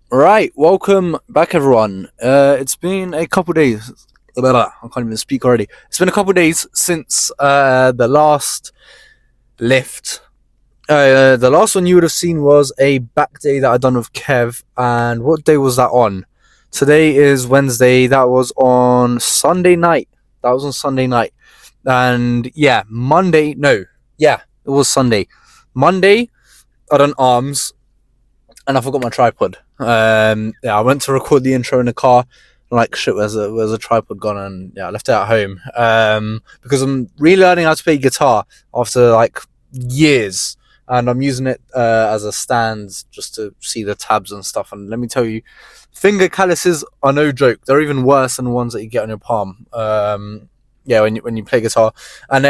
Right, welcome back, everyone. It's been a couple days. I can't even speak already. It's been a couple days since the last lift. The last one you would have seen was a back day that I done with Kev. And what day was that on? Today is Wednesday. That was on Sunday night. And yeah, Monday. No, yeah, it was Sunday. Monday, I done arms and I forgot my tripod. I went to record the intro in the car. Like shit, where's a tripod gone? And yeah, I left it at home. Because I'm relearning how to play guitar after like years, and I'm using it as a stand just to see the tabs and stuff. And let me tell you, finger calluses are no joke. They're even worse than the ones that you get on your palm. Yeah, when you play guitar, and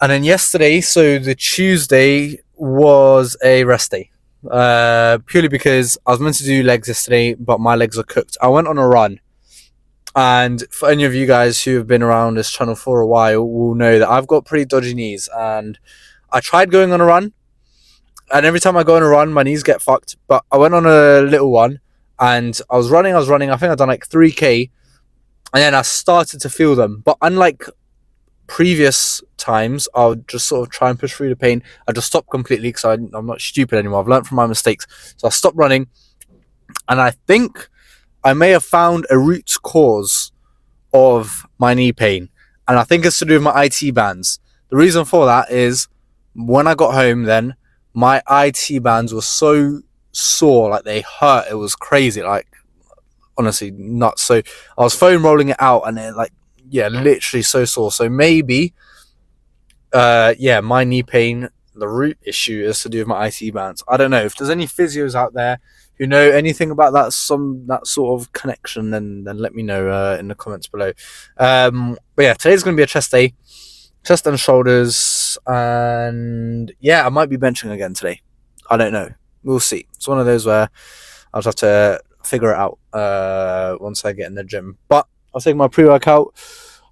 then yesterday, so the Tuesday was a rest day. Purely because I was meant to do legs yesterday, but my legs are cooked. I went on a run, and for any of you guys who have been around this channel for a while will know that I've got pretty dodgy knees, and I tried going on a run, and every time I go on a run, my knees get fucked. But I went on a little one, and I was running. I think I'd done like 3K, and then I started to feel them. But unlike previous times, I'll just sort of try and push through the pain. I just stopped completely because I'm not stupid anymore. I've learned from my mistakes. So I stopped running, and I think I may have found a root cause of my knee pain. And I think it's to do with my IT bands. The reason for that is when I got home then, my IT bands were so sore, like they hurt. It was crazy, like honestly nuts. So I was foam rolling it out, and it literally so sore. So maybe my knee pain, the root issue is to do with my IT bands. I don't know if there's any physios out there who know anything about that sort of connection. Then let me know in the comments below. But yeah, today's gonna be a chest day, chest and shoulders, and yeah, I might be benching again today. I don't know. We'll see. It's one of those where I'll just have to figure it out once I get in the gym. But I'll take my pre-workout.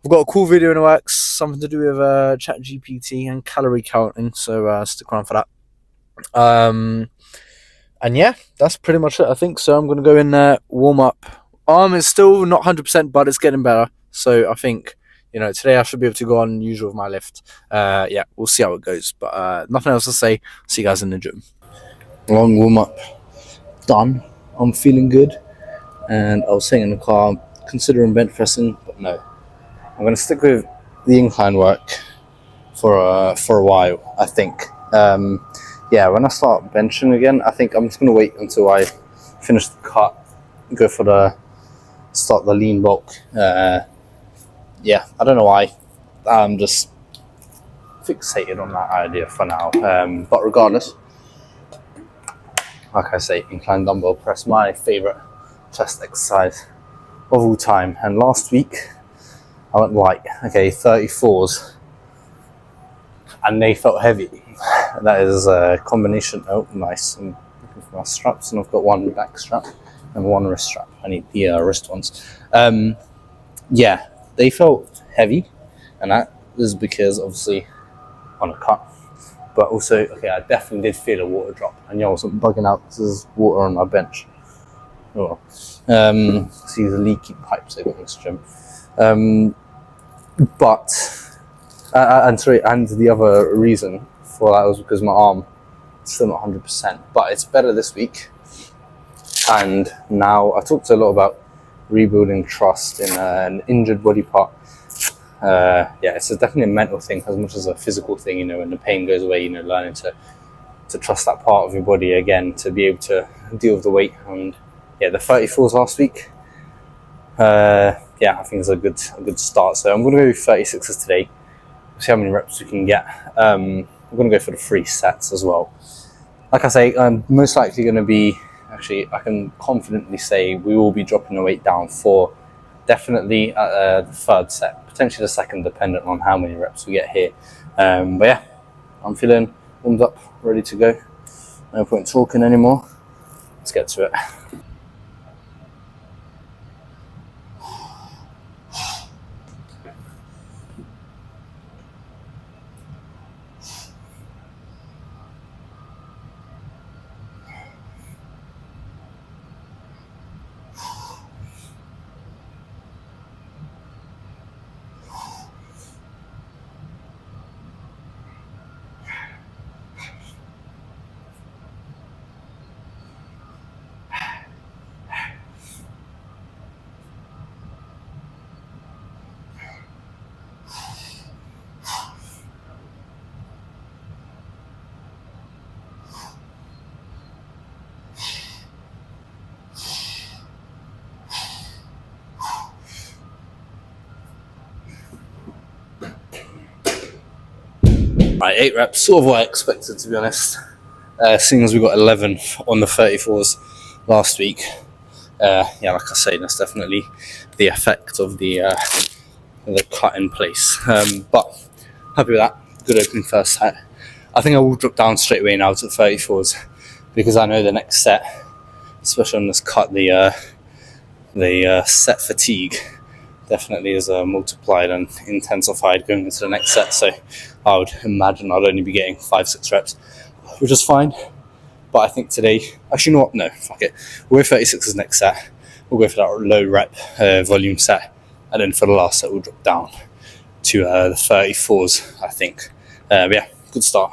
I've got a cool video in the works, something to do with chat GPT and calorie counting, so stick around for that. And yeah, that's pretty much it, I think. So I'm going to go in there, warm up. Arm is still not 100%, but it's getting better. So I think, today I should be able to go on usual with my lift. Yeah, we'll see how it goes. But nothing else to say. See you guys in the gym. Long warm up done. I'm feeling good. And I was sitting in the car considering bench pressing, but no. I'm going to stick with the incline work for a while, I think. When I start benching again, I think I'm just going to wait until I finish the cut, go for start the lean bulk. I don't know why. I'm just fixated on that idea for now. But regardless, like I say, incline dumbbell press, my favorite chest exercise of all time. And last week, I went light, 34s, and they felt heavy. That is a combination. Oh, nice. I'm looking for my straps, and I've got one back strap and one wrist strap. I need the wrist ones. They felt heavy, and that is because obviously on a cut, but also, I definitely did feel a water drop, and I wasn't bugging out. This is water on my bench. Oh, see the leaky pipes they've got in this gym. And the other reason for that was because my arm is still not 100%, but it's better this week. And now I talked a lot about rebuilding trust in an injured body part. It's definitely a mental thing as much as a physical thing. When the pain goes away, learning to trust that part of your body again, to be able to deal with the weight. And the 34s last week. I think it's a good start. So I'm going to go 36s today. See how many reps we can get. I'm going to go for the 3 sets as well. Like I say, I'm most likely going to be, I can confidently say we will be dropping the weight down for definitely the 3rd set, potentially the 2nd, dependent on how many reps we get here. I'm feeling warmed up, ready to go. No point talking anymore. Let's get to it. Right, 8 reps, sort of what I expected, to be honest. Seeing as we got 11 on the 34s last week. Yeah, like I say, that's definitely the effect of the cut in place. But happy with that. Good opening first set. I think I will drop down straight away now to the 34s because I know the next set, especially on this cut, the set fatigue definitely is multiplied and intensified going into the next set. So I would imagine I'd only be getting 5-6 reps, which is fine. But I think today, actually, you know what? No, fuck it. We'll go 36 as next set. We'll go for that low rep volume set, and then for the last set, we'll drop down to the 34s, I think. But yeah, good start.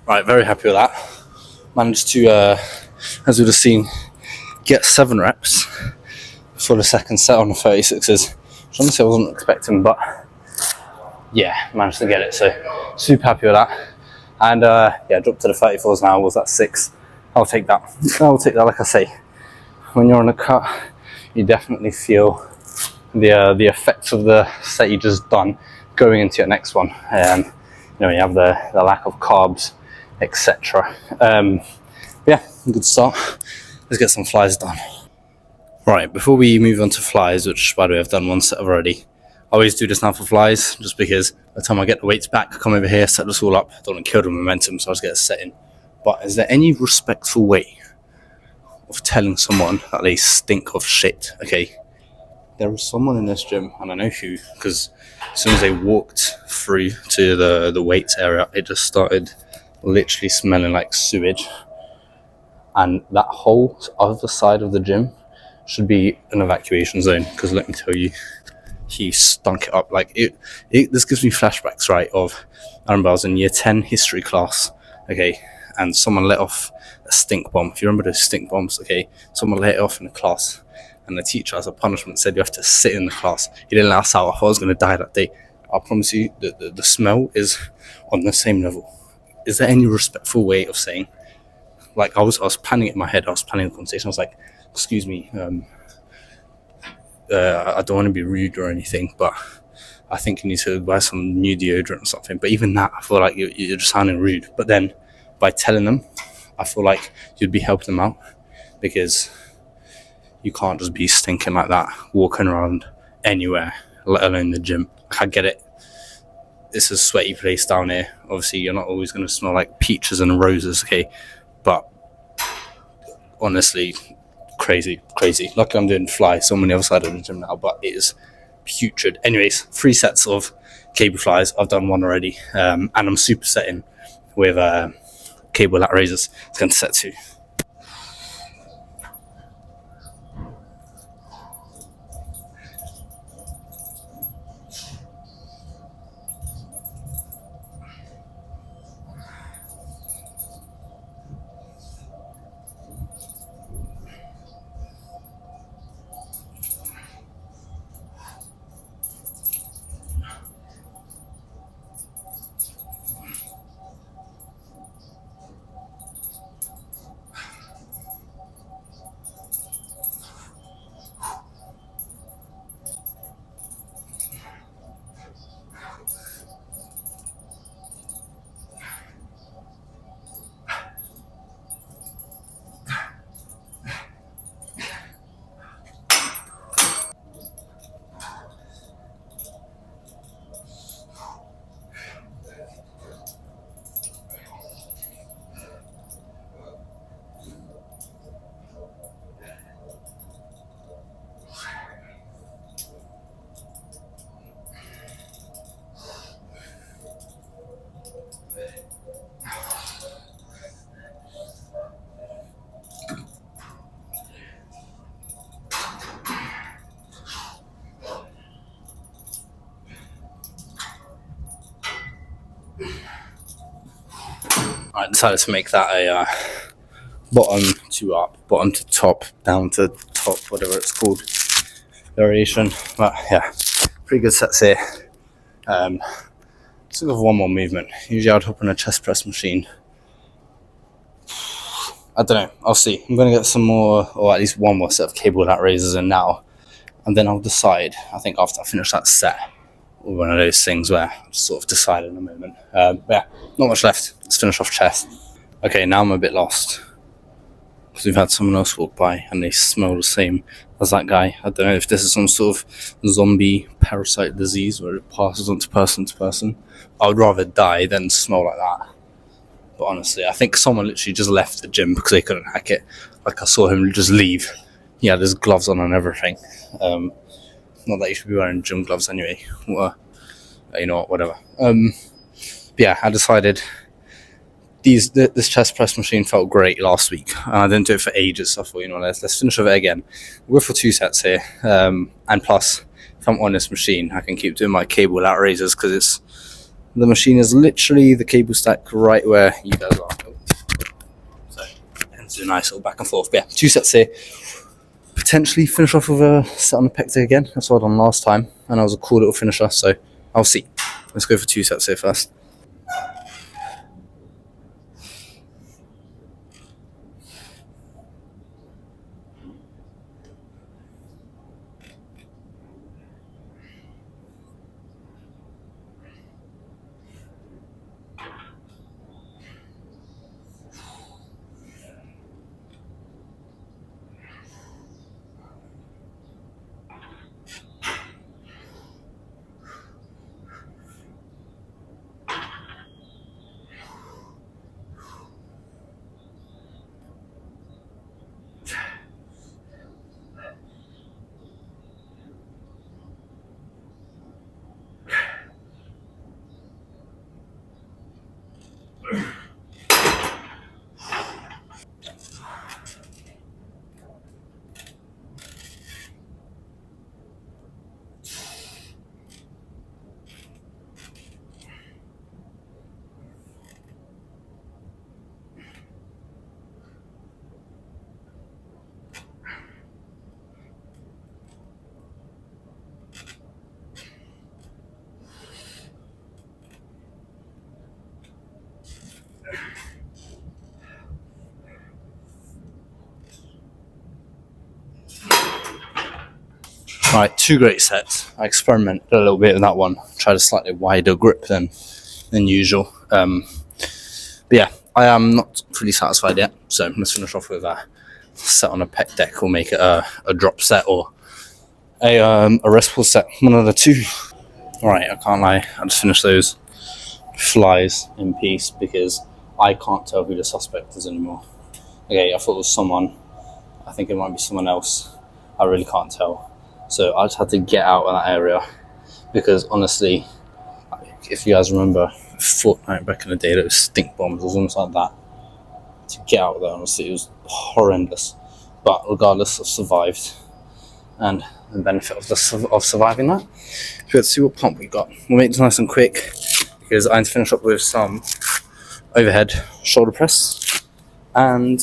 Right, very happy with that. Managed to, as we've just seen, get 7 reps for the second set on the 36s, which honestly I wasn't expecting, but yeah, managed to get it. So super happy with that. And yeah, dropped to the 34s now. Was that 6? I'll take that. I'll take that. Like I say, when you're on a cut, you definitely feel the effects of the set you just done going into your next one. You know, you have the lack of carbs, etc. Yeah, good start. Let's get some flies done. Right, before we move on to flies, which by the way I've done 1 set already, I always do this now for flies, just because by the time I get the weights back, I come over here, set this all up, I don't want to kill the momentum, so I just get a set in. But is there any respectful way of telling someone that they stink of shit? Okay, there was someone in this gym, and I know who, because as soon as they walked through to the weights area, it just started literally smelling like sewage. And that whole other side of the gym should be an evacuation zone, because let me tell you, he stunk it up. Like it this gives me flashbacks, right, of I remember I was in year 10 history class, okay, and someone let off a stink bomb. If you remember those stink bombs, okay, someone let it off in the class, and the teacher as a punishment said you have to sit in the class. He didn't let us out. I thought I was going to die that day. I promise you the smell is on the same level. Is there any respectful way of saying, like, I was planning it in my head, I was planning the conversation, I was like, excuse me, I don't want to be rude or anything, but I think you need to buy some new deodorant or something. But even that, I feel like you're just sounding rude. But then by telling them, I feel like you'd be helping them out, because you can't just be stinking like that walking around anywhere, let alone the gym. I get it, it's a sweaty place down here, obviously you're not always going to smell like peaches and roses, okay, but honestly, crazy. Luckily I'm doing fly, so I'm on the other side of the gym now, but it is putrid. Anyways, 3 sets of cable flies. I've done 1 already, and I'm supersetting with cable lat raises. It's going to set 2. I decided to make that a bottom to up, bottom to top, down to top, whatever it's called, variation. But yeah, pretty good sets here. Let's go for one more movement. Usually I'd hop on a chest press machine. I don't know, I'll see. I'm going to get some more, or at least one more set of cable lat raises in now, and then I'll decide, I think after I finish that set, or one of those things where I'll sort of decide in a moment. But yeah, not much left. Let's finish off chest. Okay, now I'm a bit lost, because we've had someone else walk by and they smell the same as that guy. I don't know if this is some sort of zombie parasite disease where it passes on to person. I would rather die than smell like that. But honestly, I think someone literally just left the gym because they couldn't hack it. Like, I saw him just leave. He had his gloves on and everything. Not that you should be wearing gym gloves anyway. You know what, whatever. But yeah, I decided this chest press machine felt great last week. I didn't do it for ages, so I thought, you know, let's finish with it again. We'll go for 2 sets here. And plus, if I'm on this machine, I can keep doing my cable lat raises, because the machine is literally the cable stack right where you guys are. So it's a nice little back and forth. But yeah, 2 sets here. Potentially finish off with a set on the pec day again. That's what I done last time, and that was a cool little finisher, so I'll see. Let's go for 2 sets here first. Right, 2 great sets. I experimented a little bit with that one. Tried a slightly wider grip than usual. But yeah, I am not fully satisfied yet. So let's finish off with a set on a pec deck, or make it a drop set, or a rest pull set. One of the 2. Alright, I can't lie. I just finished those flies in peace, because I can't tell who the suspect is anymore. Okay, I thought it was someone. I think it might be someone else. I really can't tell. So I just had to get out of that area, because honestly, if you guys remember Fortnite back in the day, those stink bombs, it was almost like that. To get out of there, honestly, it was horrendous. But regardless, I've survived, and the benefit of surviving that, let's see what pump we got. We'll make this nice and quick, because I need to finish up with some overhead shoulder press and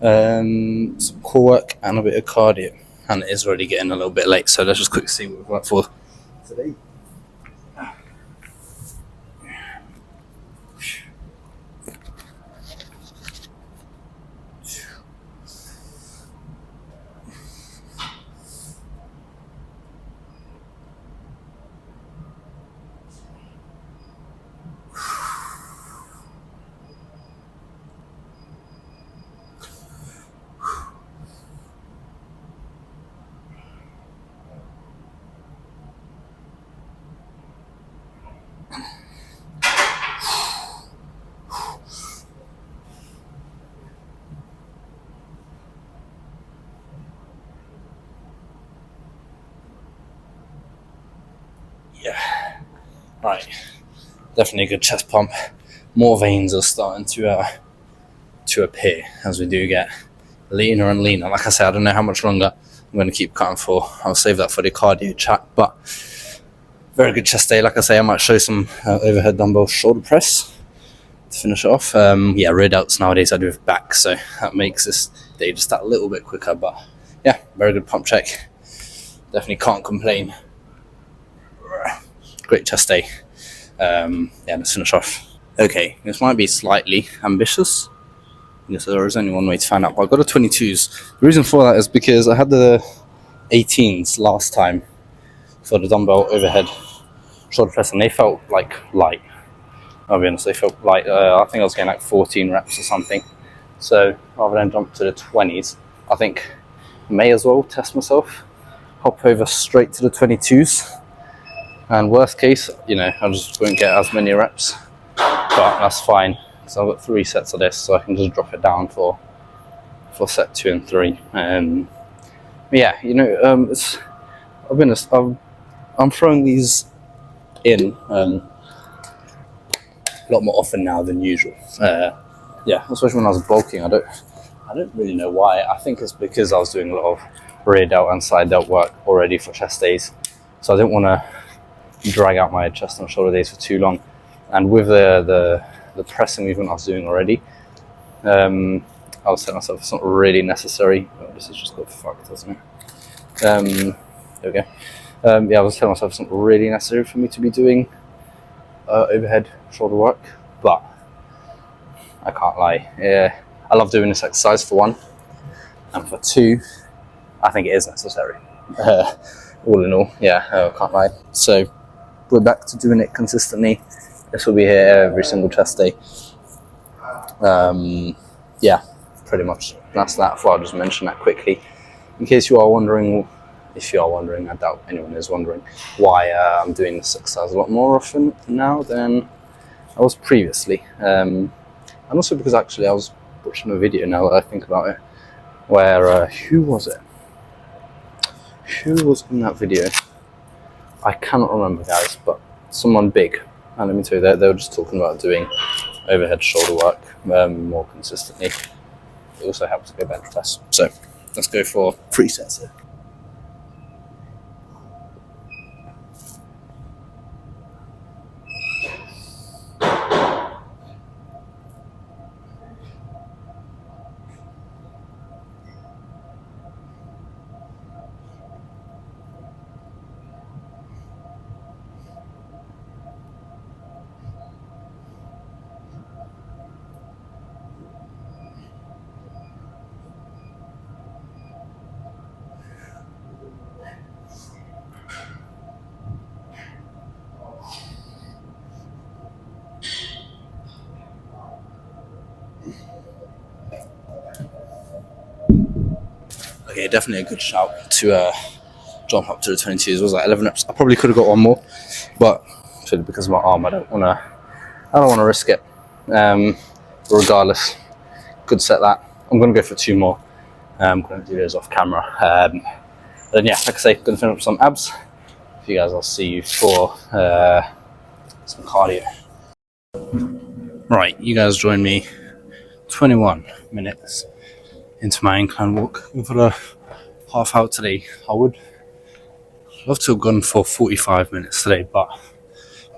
some core work and a bit of cardio. And it is already getting a little bit late, so let's just quickly see what we've got for today. Yeah, right. Definitely a good chest pump. More veins are starting to appear as we do get leaner and leaner. Like I said, I don't know how much longer I'm going to keep cutting for. I'll save that for the cardio chat. But very good chest day. Like I say, I might show some overhead dumbbell shoulder press. to finish it off. Yeah, rear delts nowadays I do with back, so that makes this day just that little bit quicker. But yeah, very good pump check. Definitely can't complain. Great chest day. Yeah, let's finish off. Okay, this might be slightly ambitious. Yes, there is only one way to find out, but I got a 22s. The reason for that is because I had the 18s last time for the dumbbell overhead shoulder press, and they felt like light. I'll be honest, they felt light. I think I was getting like 14 reps or something. So rather than jump to the 20s, I think I may as well test myself, hop over straight to the 22s, and worst case, you know, I just won't get as many reps, but that's fine. So I've got 3 sets of this, so I can just drop it down for set 2 and 3. Yeah, you know, it's, I'll be honest, I'm throwing these in a lot more often now than usual. Yeah, especially when I was bulking. I don't really know why. I think it's because I was doing a lot of rear delt and side delt work already for chest days, so I didn't want to drag out my chest and shoulder days for too long. And with the pressing movement I was doing already, I was telling myself it's not really necessary. Oh, this has just got fucked, doesn't it? There we go. Yeah, I was telling myself it's not really necessary for me to be doing overhead shoulder work, but I can't lie. Yeah, I love doing this exercise for 1, and for 2, I think it is necessary. All in all, yeah, I can't lie. So we're back to doing it consistently. This will be here every single chest day. Yeah, pretty much that's that. I'll just mention that quickly in case you are wondering. If you are wondering, I doubt anyone is wondering why I'm doing this exercise a lot more often now than I was previously. And also because actually I was watching a video, now that I think about it, where who was it? Who was in that video? I cannot remember, guys, but someone big. And let me tell you, they were just talking about doing overhead shoulder work more consistently. It also helps to go bench press. So let's go for 3 sets here. Okay, definitely a good shout to jump up to the 22s. It was like 11 reps. I probably could have got 1 more, but because of my arm, I don't want to risk it. Regardless, good set that. I'm gonna go for 2 more. I'm gonna do those off camera. Then yeah, like I say, gonna finish up some abs. If you guys, I'll see you for some cardio. Right, you guys join me 21 minutes into my incline walk. For the half hour today, I would love to have gone for 45 minutes today, but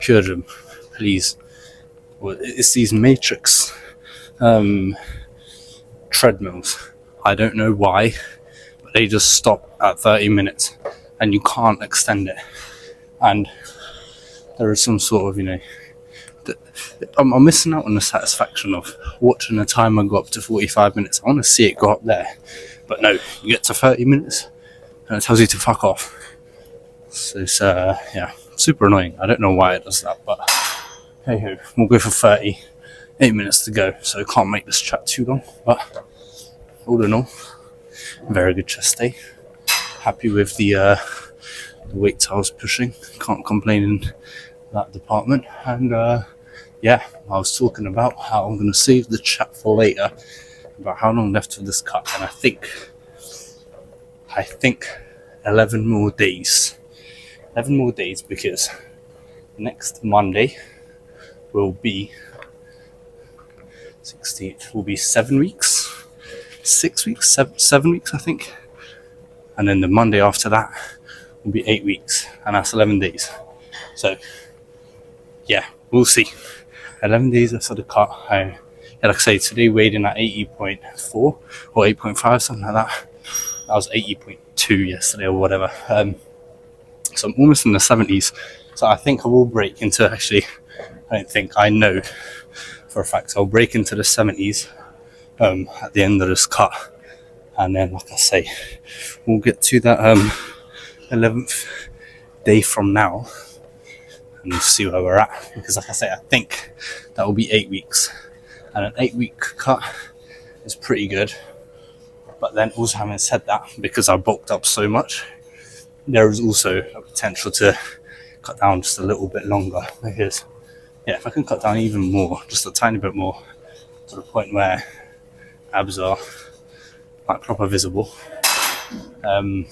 Pure Gym, please. Well, it's these matrix treadmills. I don't know why, but they just stop at 30 minutes and you can't extend it. And there is some sort of, you know, I'm missing out on the satisfaction of watching a timer go up to 45 minutes. I want to see it go up there, but no, you get to 30 minutes and it tells you to fuck off. So it's yeah, super annoying. I don't know why it does that, but hey ho, we'll go for 38 minutes to go, so I can't make this chat too long. But all in all, very good chest day. Happy with the weights I was pushing. Can't complain in that department. And yeah, I was talking about how I'm going to save the chat for later, about how long left of this cut, and I think 11 more days. 11 more days, because next Monday will be 16th, will be 7 weeks, 6 weeks, 7 weeks, I think. And then the Monday after that will be 8 weeks, and that's 11 days. So yeah, we'll see. 11 days after the cut, like I say, today weighed in at 80.4 or 8.5, something like that. I was 80.2 yesterday or whatever. So I'm almost in the 70s. So I think I will break into, actually, I don't think, I know for a fact I'll break into the 70s at the end of this cut. And then, like I say, we'll get to that 11th day from now and see where we're at. Because, like I say, I think that will be 8 weeks. And an 8-week cut is pretty good. But then, also having said that, because I bulked up so much, there is also a potential to cut down just a little bit longer. Because, yeah, if I can cut down even more, just a tiny bit more, to the point where abs are like proper visible, dropping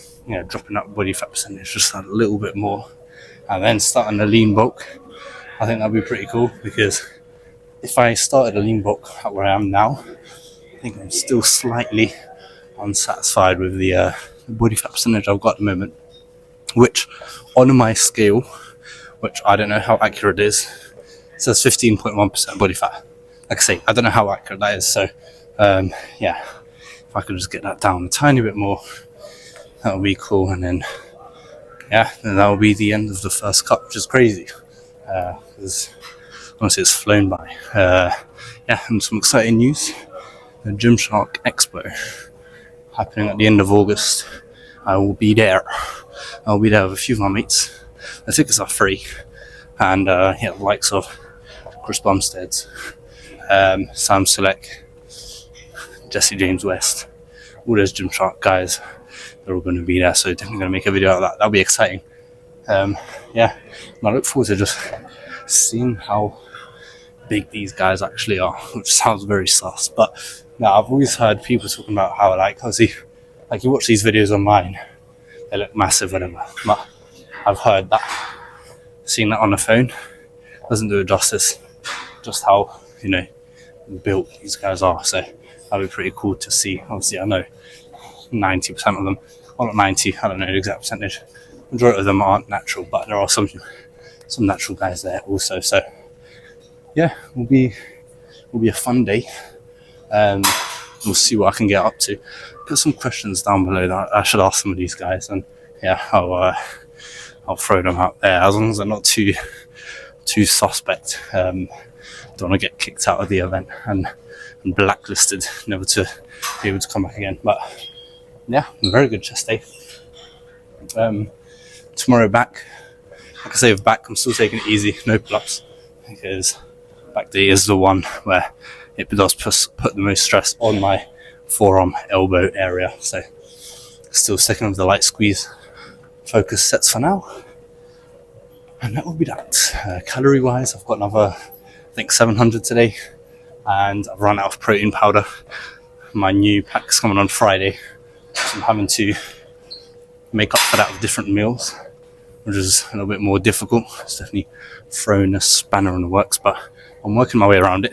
that body fat percentage just a little bit more, and then starting the lean bulk, I think that'd be pretty cool. Because if I started a lean bulk at where I am now, I think I'm still slightly unsatisfied with the body fat percentage I've got at the moment, which on my scale, which I don't know how accurate it is, it says 15.1% body fat. Like I say, I don't know how accurate that is, so if I could just get that down a tiny bit more, that would be cool. And then that will be the end of the first cut, which is crazy, because honestly it's flown by. And some exciting news: the Gymshark Expo happening at the end of August. I will be there. I'll be there with a few of my mates. The tickets are free, and the likes of Chris Bumstead, Sam Selleck, Jesse James West, all those Gymshark guys, they're all going to be there. So definitely going to make a video of that. That'll be exciting. And I look forward to just seeing how big these guys actually are, which sounds very sus. But I've always heard people talking about how, obviously, you watch these videos online, they look massive, whatever. But I've heard that seeing that on the phone doesn't do it justice, just how built these guys are. So that'd be pretty cool to see. Obviously, I know 90% of them, well, not 90, I don't know the exact percentage. Majority of them aren't natural, but there are some natural guys there also. So will be a fun day. We'll see what I can get up to. Put some questions down below that I should ask some of these guys, and I'll throw them out there as long as they're not too suspect. Don't want to get kicked out of the event and blacklisted, never to be able to come back again. But very good chest day. Tomorrow back, like I say, with back I'm still taking it easy, no pull-ups, because back day is the one where it does put the most stress on my forearm elbow area. So still sticking with the light squeeze focus sets for now, and that will be that. Calorie wise, I've got another, I think, 700 today, and I've run out of protein powder. My new pack's coming on Friday, so I'm having to make up for that with different meals, which is a little bit more difficult. It's definitely thrown a spanner in the works, but I'm working my way around it.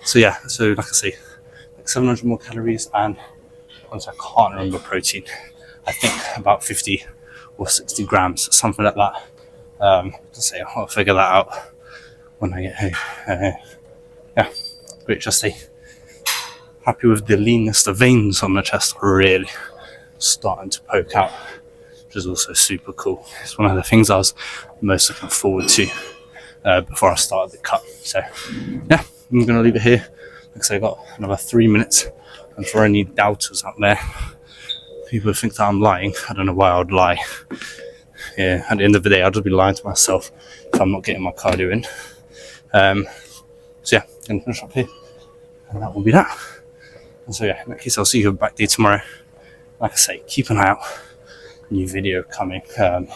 So like I say, 700 more calories, and honestly, I can't remember protein. I think about 50 or 60 grams, something like that. I'll figure that out when I get home. Great chest day. Happy with the leanness. The veins on the chest are really starting to poke out, which is also super cool. It's one of the things I was most looking forward to before I started the cut. So I'm going to leave it here. Like I say, I've got another 3 minutes, and for any doubters out there, people think that I'm lying, I don't know why I would lie. At the end of the day, I'll just be lying to myself if I'm not getting my cardio in. I'm going to finish up here, and that will be that. And so in that case, I'll see you back day tomorrow. Like I say, keep an eye out. New video coming to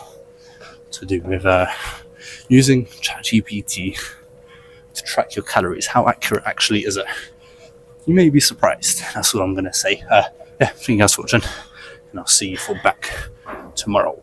do with using ChatGPT to track your calories. How accurate actually is it? You may be surprised. That's what I'm going to say. Thank you guys for watching, and I'll see you for back tomorrow.